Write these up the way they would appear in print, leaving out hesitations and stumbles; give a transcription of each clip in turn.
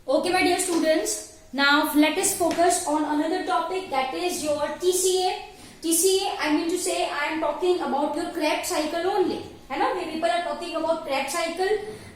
Okay, my dear students, now let us focus on another topic, that is your TCA. TCA, I mean to say, I am talking about your Krebs cycle only. है ना? We people are talking about Krebs cycle.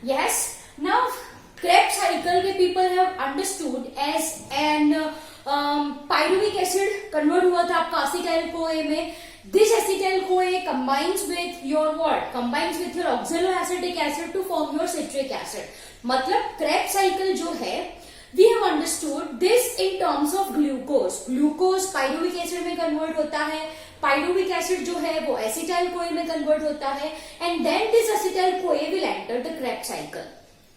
Yes. Now, Krebs cycle के people have understood as an pyruvic acid convert हुआ था आपका acetyl CoA में. This acetyl CoA combines with your what? Combines with your oxaloacetic acid to form your citric acid. मतलब Krebs cycle जो है, we have understood this in terms of glucose. Glucose pyruvic acid में convert होता है, pyruvic acid जो है वो acetyl CoA में convert होता है, and then this acetyl CoA will enter the Krebs cycle,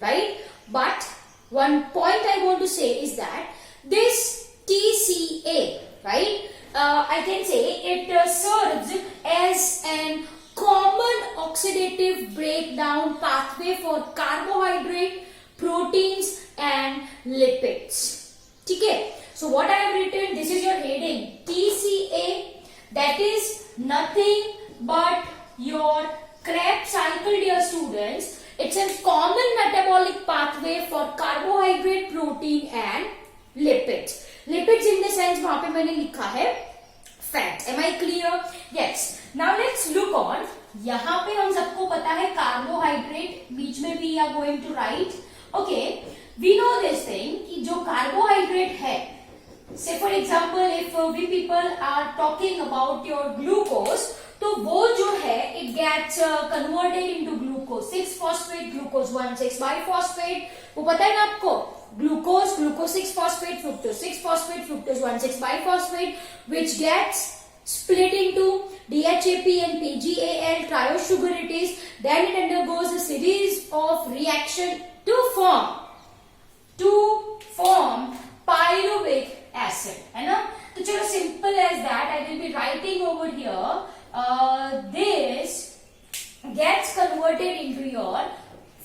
right? But one point I want to say is that this TCA, right? I can say it serves as an common oxidative breakdown pathway for carbohydrate, proteins and lipids. Okay, so what I have written, this is your heading, TCA, that is nothing but your Krebs cycle, dear students. It's a common metabolic pathway for carbohydrate, protein and lipids. Lipids in the sense वहां पे मैंने लिखा है fat. Am I clear? Yes. Now let's look on. यहाँ पे हम सबको पता है carbohydrate, बीच में भी are going to write. Okay. We know this thing कि जो carbohydrate है, say for example if we people are talking about your glucose, तो वो जो है it gets converted into glucose 6-phosphate glucose 1,6 biphosphate. वो पता है ना आपको, glucose 6-phosphate fructose 6-phosphate fructose 1,6 biphosphate, which gets split into DHAP and PGAL triose sugar it is. Then it undergoes a series of reaction to form pyruvic acid, है ना? तो चलो simple as that, I will be writing over here. This gets converted into your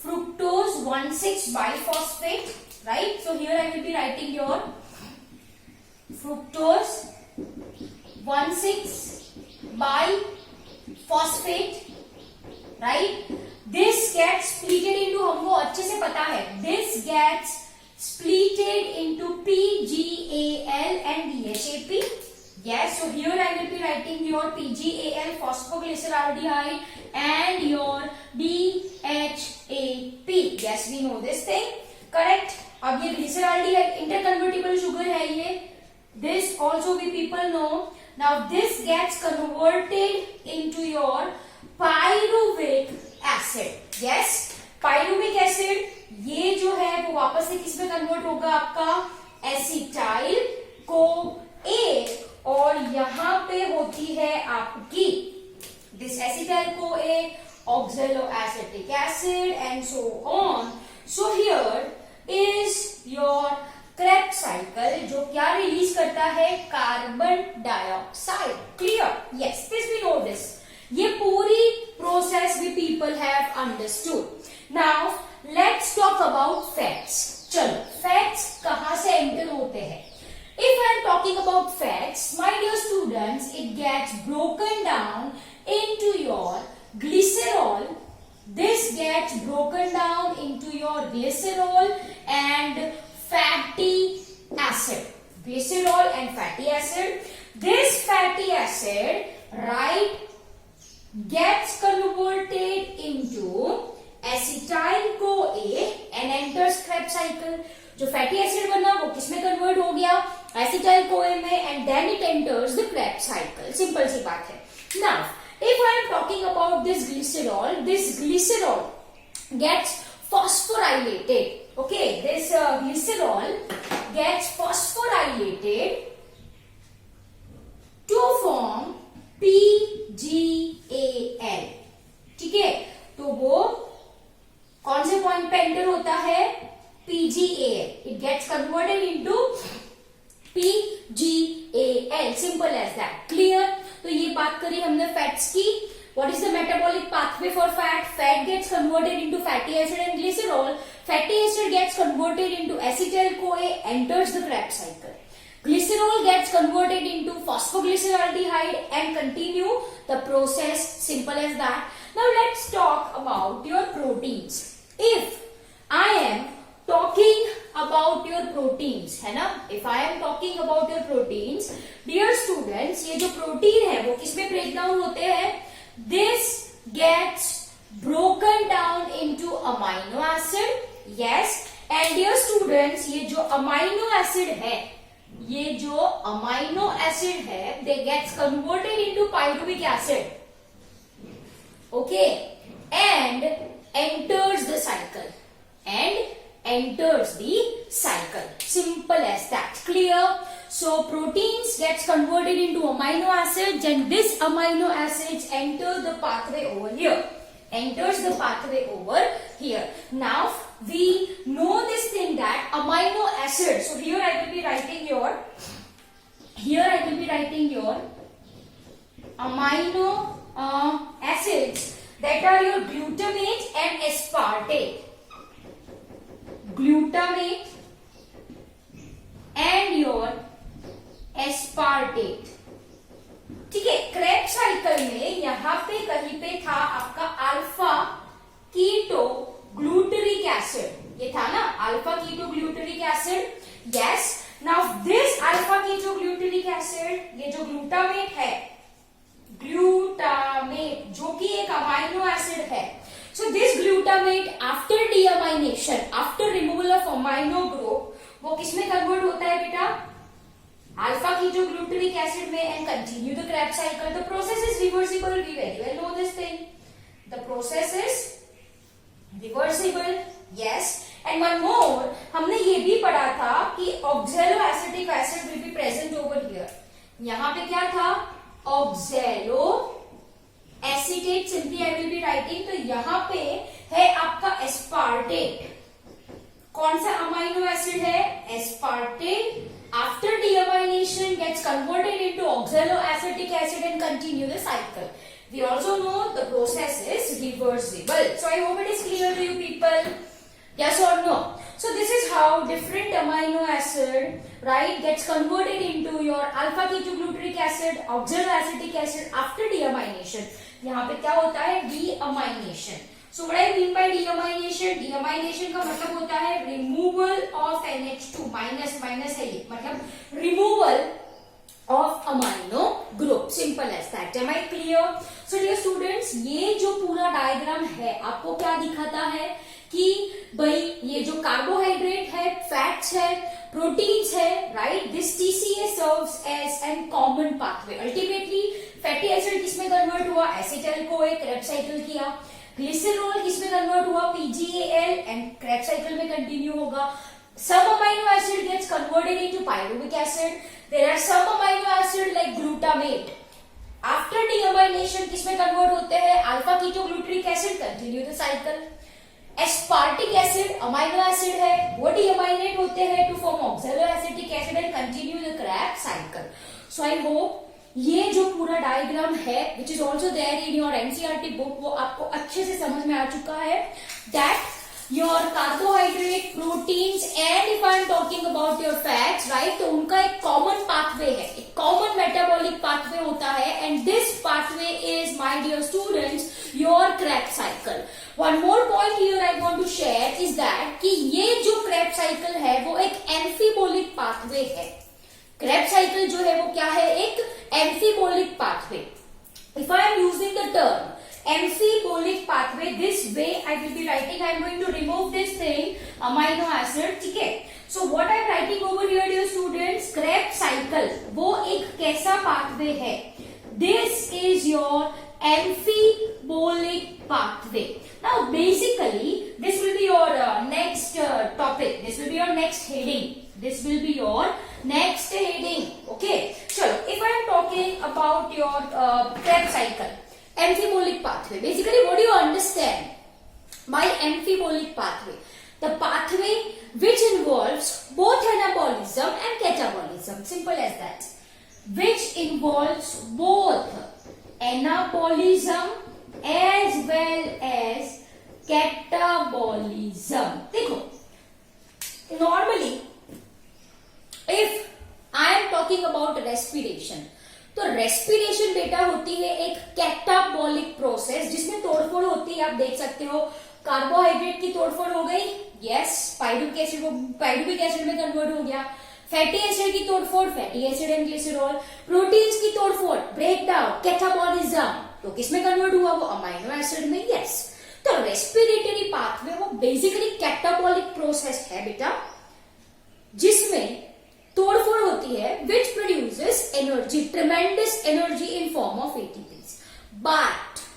fructose 1,6 biphosphate, right? So here I will be writing your fructose 1,6 biphosphate, right? This gets splitted into, हमको अच्छे से पता है, this gets splitted into PGAL and DHAP. Yes, so here I will be writing your PGAL phosphoglyceraldehyde and your DHAP. Yes, we know this thing, correct? अब ये glyceraldehyde interconvertible sugar है ये. This also we people know. Now this gets converted into your pyruvic acid. Yes, pyruvic acid ये जो है वो वापस से किस में कन्वर्ट होगा आपका एसिटाइल CoA, और यहाँ पे होती है आपकी this acetyl CoA, oxaloacetic acid and so on. So here is your Krebs cycle जो क्या रिलीज करता है, carbon dioxide. Clear? Yes, this we know this. ये पूरी process we people have understood. Now let's talk about fats. चलो, fats कहां से enter होते हैं? If I am talking about fats, my dear students, it gets broken down into your glycerol. This gets broken down into your glycerol and fatty acid. Glycerol and fatty acid. This fatty acid, right, gets converted into acetyl CoA and enters Krebs cycle. जो fatty acid बना वो किसमें convert हो गया, acetyl CoA में, and then it enters the Krebs cycle. Simple सी बात है. Now if I am talking about this glycerol gets phosphorylated. Okay, this glycerol gets phosphorylated to form PGAL. ठीक है, तो वो कौन से पॉइंट पे एंटर होता है, PGAL. It gets converted into PGAL. Simple as that. Clear? तो ये बात करी हमने फैट्स की. What is the metabolic pathway for fat? Fat gets converted into fatty acid and glycerol. Fatty acid gets converted into acetyl CoA, enters the Krebs cycle. Glycerol gets converted into phosphoglyceraldehyde and continue the process. Simple as that. Now let's talk about your proteins. If I am talking about your proteins, है ना. If I am talking about your proteins, dear students, ये जो protein है वो किसमें break down होते हैं? This gets broken down into amino acid. Yes, and dear students, ये जो amino acid है, ये जो amino acid है, they gets converted into pyruvic acid. Okay, and enters the cycle. And enters the cycle. Simple as that. Clear? So proteins gets converted into amino acids, and this amino acids enter the pathway over here. Enters the pathway over here. Now we know this thing that amino acids. So here I will be writing your. Here I will be writing your amino acids that are your glutamate and aspartate. Glutamate and your aspartate. ठीक है. Krebs cycle में यहां पे कहीं पे था आपका alpha keto glutaric acid. ये था ना alpha keto glutaric acid. Yes. Now this alpha keto glutaric acid, ये जो ग्लूटामेट है, ग्लूटामेट जो कि एक अमाइनो एसिड है. So this glutamate after deamination, after removal of amino group, वो किसमें कन्वर्ट होता है बेटा? अल्फा की जो ग्लूटरिक एसिड में, and continue the Krebs cycle. The process is reversible. We very well know this thing. The process is reversible. Yes. And one more, हमने ये भी पढ़ा था कि oxaloacetic acid will be present over here. यहाँ पे क्या था? Oxalo acetate. Simply I will be writing. तो यहाँ पे है आपका एस्पार्टेट. कौन सा अमाइनो एसिड है? Aspartate. After deamination gets converted into oxaloacetic acid and continue the cycle. We also know the process is reversible. So I hope it is clear to you people. Yes or no? So this is how different amino acid, right, gets converted into your alpha ketogluteric acid, oxaloacetic acid after deamination. यहाँ पे क्या होता है? Deamination. So what I mean by deamination? Deamination का मतलब होता है removal of NH2 minus है ये, मतलब removal of amino group. Simple as that. Am I clear? So dear students, ये जो पूरा डायग्राम है आपको क्या दिखाता है कि भाई ये जो कार्बोहाइड्रेट है, फैट्स है, प्रोटीन्स है, right, this TCA serves as an common pathway. Ultimately fatty acid किसमें कन्वर्ट हुआ? एसिटाइल को एक क्रेब्स साइकिल किया. ग्लिसरॉल किसमें कन्वर्ट हुआ? पीजीएल, एंड क्रेब्स साइकिल में कंटिन्यू होगा. Some amino acid gets converted into pyruvic acid. There are some amino acid like glutamate. After deamination किसमें कन्वर्ट होते हैं? Alpha ketoglutaric acid. Continue the cycle. Aspartic acid amino acid है, वो deaminate होते हैं to form oxaloacetic acid and continue the Krebs cycle. So I hope ये जो पूरा डायग्राम है which is also there in your NCERT book, वो आपको अच्छे से समझ में आ चुका है. That your carbohydrate, proteins and if I am talking about your fats, right, तो उनका एक कॉमन पाथवे है, एक कॉमन मेटाबॉलिक पाथवे होता है. And this pathway is my dear students your Krebs cycle. One more point here I want to share is that कि ये जो क्रेब्स साइकिल है वो एक एम्फीबोलिक पाथवे है. क्रेब्स साइकिल जो है वो क्या है? एक amphibolic pathway. If I am using the term amphibolic pathway, this way I will be writing, I am going to remove this thing, amino acid. ठीक है. So what I am writing over here dear students, Krebs cycle वो एक कैसा pathway है? This is your amphibolic pathway. Now basically this will be your next topic. This will be your next heading. This will be your next heading. Okay. So if I am talking about your Krebs cycle, amphibolic pathway. Basically, what do you understand by amphibolic pathway? The pathway which involves both anabolism and catabolism. Simple as that. Which involves both anabolism as well as catabolism. देखो, normally, if I am talking about respiration, तो respiration बेटा होती है एक catabolic process जिसमें तोड़फोड़ होती है. आप देख सकते हो कार्बोहाइड्रेट की तोड़फोड़ हो गई, यस, पायरुविक एसिड वो पायरुविक एसिड में कन्वर्ट हो गया। फैटी एसिड की तोड़फोड़, fatty acid and glycerol. Proteins की तोड़फोड़, ब्रेक डाउन, कैटाबॉलिज्म, तो किसमें कन्वर्ट हुआ वो अमाइनो एसिड में, यस। तो रेस्पिरेटरी पाथवे वो बेसिकली कैटाबॉलिक प्रोसेस है बेटा, जिसमें तोड़फोड़ होती है, which produces energy, ट्रेमेंडस energy in form of ATPs, but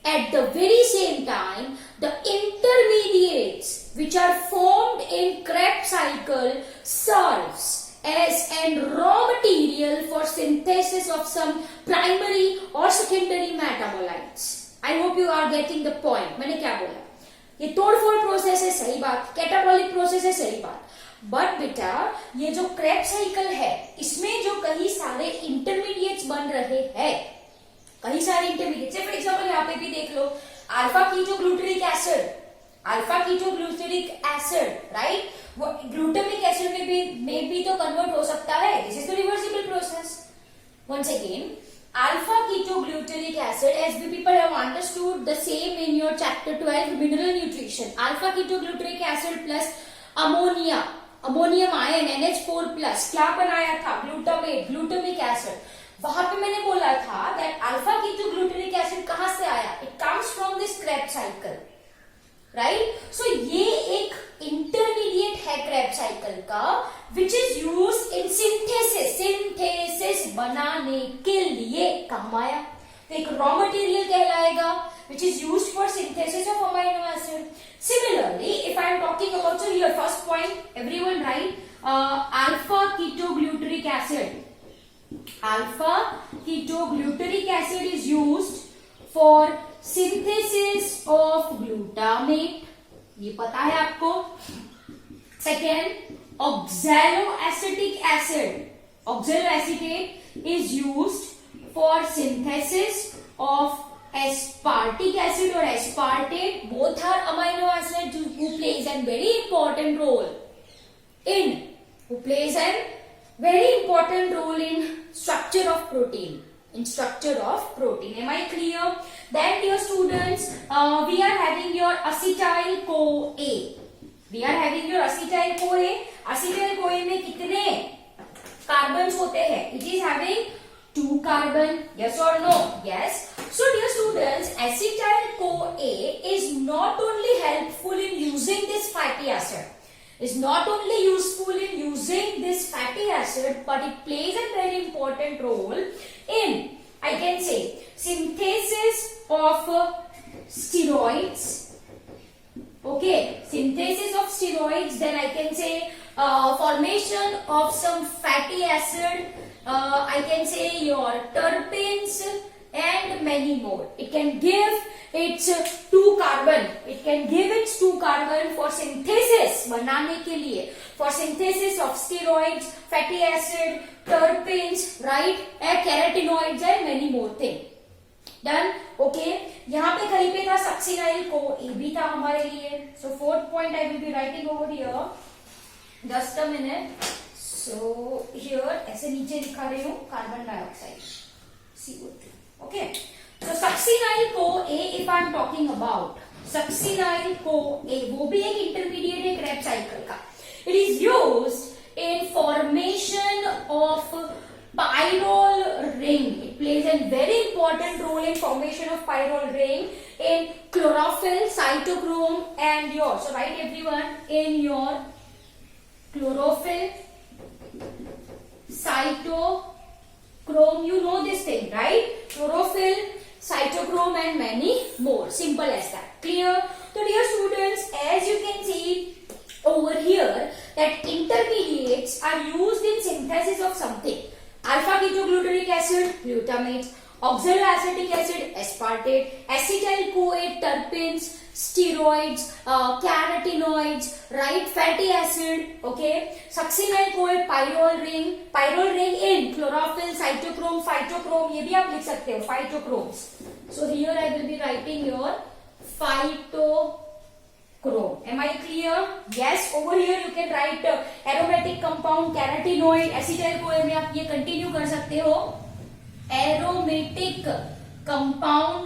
at the very same time the intermediates which are formed in Krebs cycle serves as an raw material for synthesis of some primary or secondary metabolites. I hope you are getting the point. मैंने क्या बोला, ये तोड़फोड़ process है, सही बात, catabolic process है, सही बात, बट बेटा ये जो क्रेब्स साइकिल है इसमें जो कई सारे इंटरमीडिएट्स बन रहे हैं, कई सारे इंटरमीडिएट, फॉर एग्जांपल यहाँ पे भी देख लो, alpha ketoglutaric acid, alpha ketoglutaric acid, right, वो ग्लूटामिक एसिड में भी तो कन्वर्ट हो सकता है, this is the reversible process. Once again, alpha ketoglutaric acid, as we people have understood the same in your chapter 12 mineral nutrition, alpha ketoglutaric acid plus ammonia, ammonium ion NH4 plus क्या बनाया था, glutamate, glutamic acid. वहां पे मैंने बोला था that alpha ketoglutaric acid कहां से आया, it comes from this Krebs cycle, right. So ये एक इंटरमीडिएट है क्रेब्स साइकिल का, which is used in synthesis, synthesis बनाने के लिए काम आया, तो एक रॉ मटेरियल कहलाएगा which is used for synthesis of amino acid. Similarly, if I am talking about, so here first point, everyone write alpha ketogluteric acid. Alpha ketogluteric acid is used for synthesis of glutamate, ये पता है आपको। Second, oxaloacetic acid, oxaloacetate is used for synthesis of aspartic acid or aspartate, both are amino acids who plays a very important role in structure of protein, in structure of protein. Am I clear? Then dear students, we are having your acetyl CoA, we are having your acetyl CoA. acetyl CoA में कितने carbons होते हैं, it is having 2 carbon, yes or no, yes. So dear students, acetyl CoA is not only helpful in using this fatty acid, is not only useful in using this fatty acid, but it plays a very important role in, I can say, synthesis of steroids, okay, synthesis of steroids, then I can say formation of some fatty acid, I can say your terpenes and many more. It can give its 2 carbon, it can give its 2 carbon for synthesis, बनाने के लिए, for synthesis of steroids, fatty acid, terpenes, right, and carotenoids and many more things. Done? Okay. यहाँ पे कहीं पे था succinyl CoA भी था हमारे लिए. So 4th point I will be writing over here. Just a minute. So here ऐसे नीचे लिखा रही हूँ carbon dioxide CO2. Okay. So succinyl CoA if I am talking about succinyl CoA वो भी एक intermediate है Krebs cycle का. It is used in formation of pyrrole ring. It plays a very important role in formation of pyrrole ring in chlorophyll, cytochrome and your. So write everyone in your chlorophyll, cytochrome, you know this thing, right? Chlorophyll, cytochrome and many more. Simple as that. Clear? So dear students, as you can see over here that intermediates are used in synthesis of something. Alpha ketogluteric acid, glutamate, oxaloacetic acid, aspartate, acetyl CoA, terpenes, steroids, carotenoids, right, fatty acid, okay, succinyl CoA, pyrrole ring in chlorophyll, cytochrome, phytochrome, ये भी आप लिख सकते हो, phytochromes. So here I will be writing your phytochrome. Am I clear? Yes. Over here you can write aromatic compound, carotenoid, acetyl CoA में आप ये continue कर सकते हो. Aromatic compound,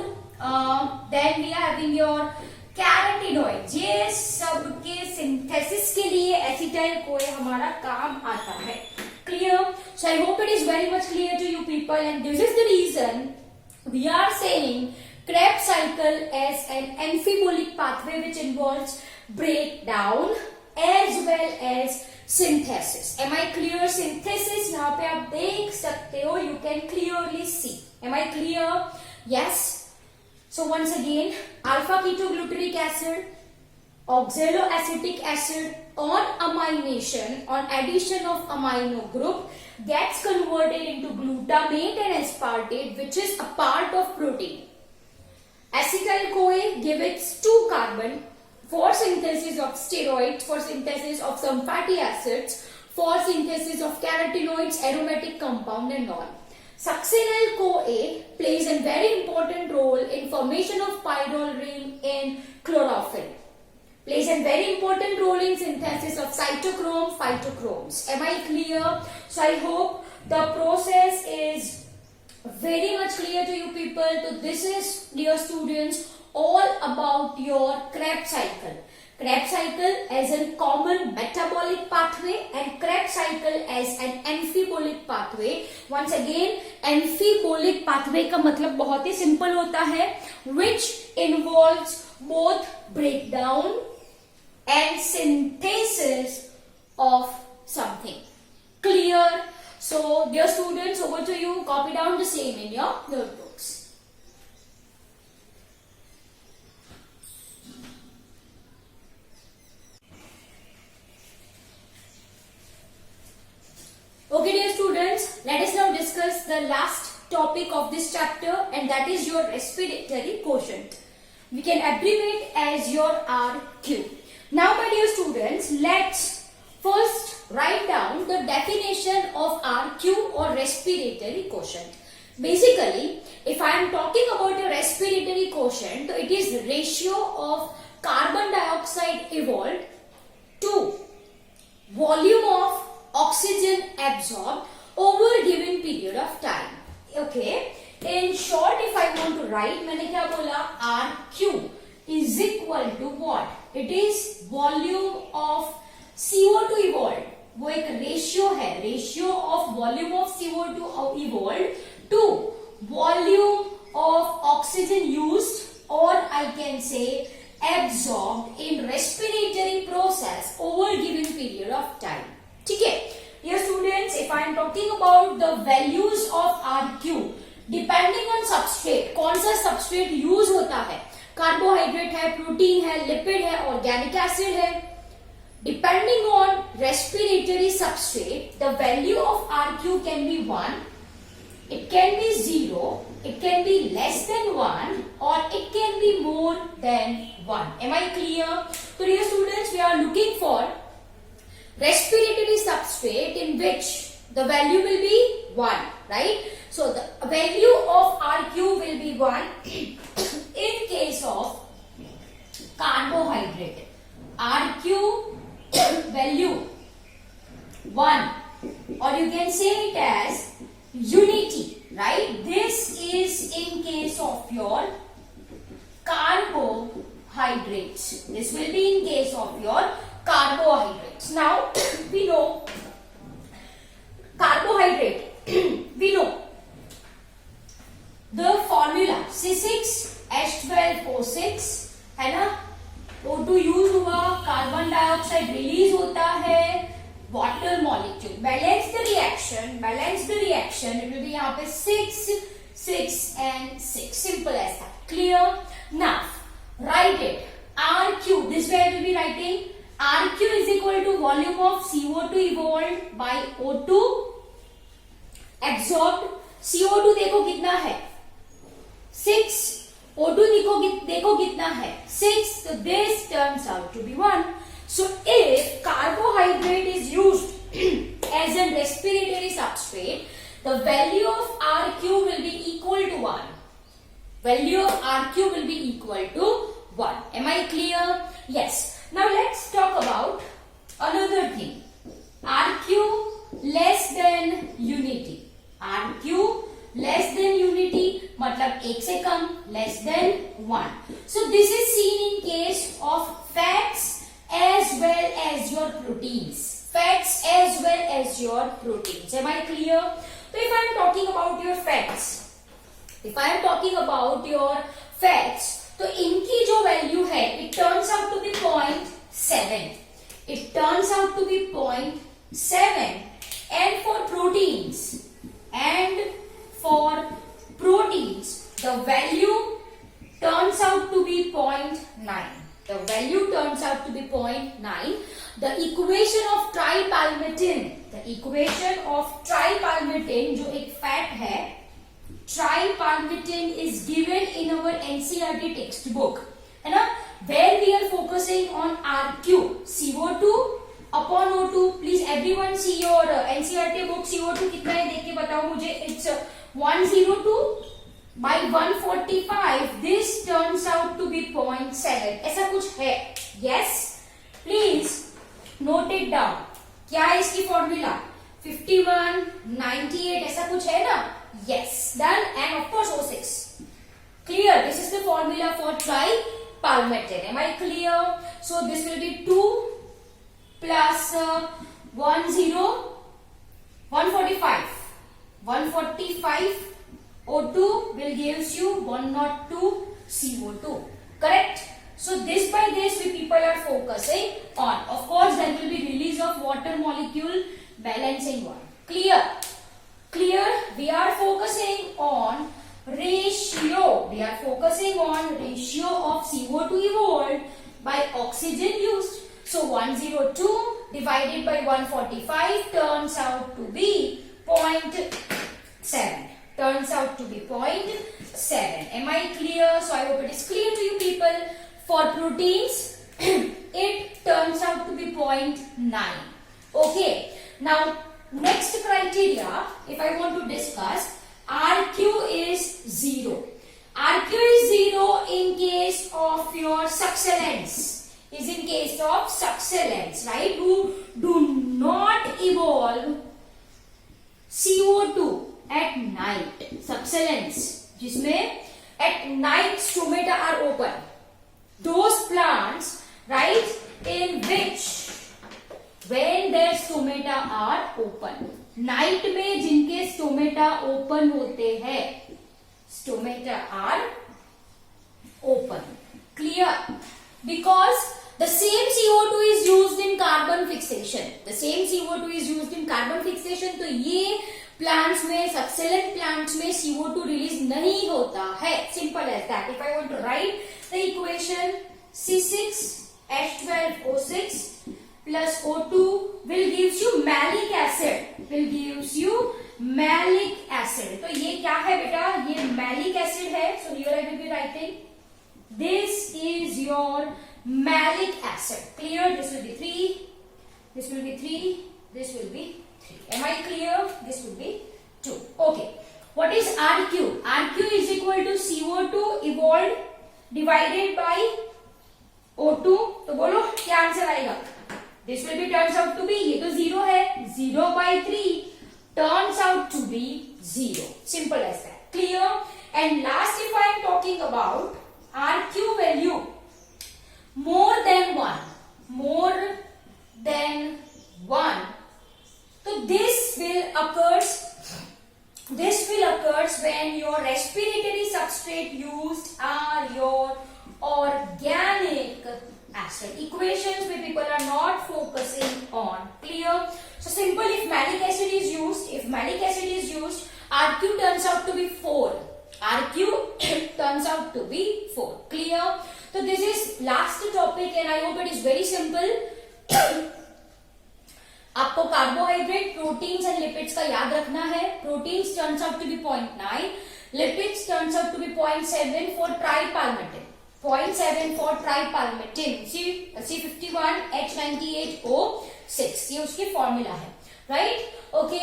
then we are having your carotenoid, ये सबके synthesis के लिए एसिटाइल कोए हमारा काम आता है. Clear? So I hope it is very much clear to you people, and this is the reason we are saying Krebs cycle as an amphibolic pathway which involves breakdown as well as synthesis. Am I clear? Synthesis यहाँ पे आप देख सकते हो, you can clearly see. Am I clear? Yes. So once again, alpha ketogluteric acid, oxaloacetic acid on amination, on addition of amino group gets converted into glutamate and aspartate, which is a part of protein. Acetyl CoA give its 2 carbon for synthesis of steroids, for synthesis of some fatty acids, for synthesis of carotenoids, aromatic compound and all. Succinyl CoA plays a very important role in formation of pyrrole ring in chlorophyll. Plays a very important role in synthesis of cytochrome, phytochromes. Am I clear? So I hope the process is very much clear to you people. So this is, dear students, all about your Krebs cycle. Krebs cycle as a common metabolic pathway and Krebs cycle as an amphibolic pathway. Once again, amphibolic pathway का मतलब बहुत ही simple होता है, which involves both breakdown and synthesis of something. Clear? So, dear students, over to you. Copy down the same in your notebooks. Okay, dear students, let us now discuss the last topic of this chapter, and that is your respiratory quotient. We can abbreviate as your RQ. Now, my dear students, let's first write down the definition of RQ or respiratory quotient. Basically, if I am talking about a respiratory quotient, it is ratio of carbon dioxide evolved to volume of oxygen absorbed over a given period of time. Okay. In short, if I want to write, मैंने क्या बोला? RQ is equal to what? It is volume of CO2 evolved. वो एक ratio है, ratio of volume of CO2 evolved to volume of oxygen used, or I can say absorbed in respiratory process over a given period of time. ठीक है? Dear students, if I am talking about the values of RQ, depending on substrate, कौन सा substrate use होता है? Carbohydrate है, protein है, lipid है, organic acid है. Depending on respiratory substrate, the value of RQ can be 1, it can be 0, it can be less than 1, or it can be more than 1. Am I clear? So, dear students, we are looking for respiratory substrate in which the value will be 1, right? So, the value of RQ will be 1 in case of carbohydrate. RQ value 1, or you can say it as unity, right? This is in case of your carbohydrates. This will be in case of your carbohydrates. Now we know carbohydrate we know the formula C6H12O6 है ना. O2 use हुआ, carbon dioxide release होता है, water molecule. Balance the reaction, it will be यहाँ पे 6, 6 and 6. Simple as that. Clear? Now, write it. RQ, this way I will be writing RQ is equal to volume of CO2 evolved by O2 absorbed. CO2 देखो कितना है? 6. O2 देखो कितना है? 6. So this turns out to be 1. So if carbohydrate is used as a respiratory substrate, the value of RQ will be equal to 1. Value of RQ will be equal to 1. Am I clear? Yes. Now let's talk about another thing. RQ less than unity. RQ less than unity मतलब एक से कम, less than 1. So this is seen in case proteins. Am I clear? So if I am talking about your fats, तो इनकी जो value है, it turns out to be 0.7. It turns out to be 0.7. And for proteins, the value turns out to be 0.9. The value turns out to be 0.9. The equation of tripalmitin, जो एक fat है, tripalmitin is given in our NCERT textbook, है ना, where we are focusing on RQ, CO2 upon O2. Please everyone see your NCERT book. CO2 कितना है देख के बताओ मुझे. It's 102 by 145. This turns out to be 0.7. ऐसा कुछ है. Yes, please note it down. क्या है इसकी फॉर्मूला? 51, 98 ऐसा कुछ है ना? Yes, done. And of course O6. Clear? This is the formula for tripalmitin. Am I clear? So this will be 2 plus 145. 145 O2 will gives you 102 CO2. Correct? So this by this we people are focusing on. Of course there will be release of water molecule, balancing one. Clear? Clear? We are focusing on ratio. We are focusing on ratio of CO2 evolved by oxygen used. So 102 divided by 145 turns out to be 0.7. Turns out to be 0.7. Am I clear? So I hope it is clear to you people. For proteins, it turns out to be 0.9. Okay. Now next criteria, if I want to discuss, RQ is 0. RQ is 0 in case of your succulents. Is in case of succulents, right? Who do not evolve CO2 at night. Succulents, जिसमें at night stomata are open. Those plants, right, in which when their stomata are open. Night में जिनके stomata open होते हैं, stomata are open. Clear? Because the same CO2 is used in carbon fixation. The same CO2 is used in carbon fixation. तो ये plants में, succulent plants में CO2 release नहीं होता है. Simple as that. If I want to write the equation, C6H12O6 plus O2 will gives you malic acid. Will gives you malic acid. तो ये क्या है बेटा? ये malic acid है. So here I will be writing. This is your malic acid. Clear? This will be 3. This will be 3. This will be 3. Am I clear? This will be 2. Okay. What is RQ? RQ is equal to CO2 evolved divided by O2. तो बोलो क्या answer आएगा? This will be turns out to be, ये तो 0 है, 0 by 3 turns out to be 0. Simple as that. Clear? And last, if I am talking about RQ value more than 1, so this will occurs when your respiratory substrate used are your organic acid. Equations where people are not focusing on. Clear? So simple, if malic acid is used, RQ turns out to be 4. RQ turns out to be 4. Clear? So this is last topic and I hope it is very simple. आपको carbohydrate, proteins and lipids का याद रखना है. Proteins turns out to be 0.9, lipids turns out to be 0.7 for tripalmitin. 0.7 for tripalmitin. C51H98O6 ये उसकी formula है. Right? Okay.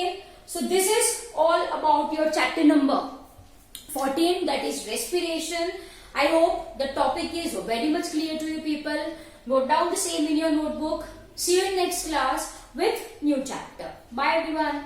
So this is all about your chapter number 14, that is respiration. I hope the topic is very much clear to you people. Note down the same in your notebook. See you in next class with new chapter. Bye everyone.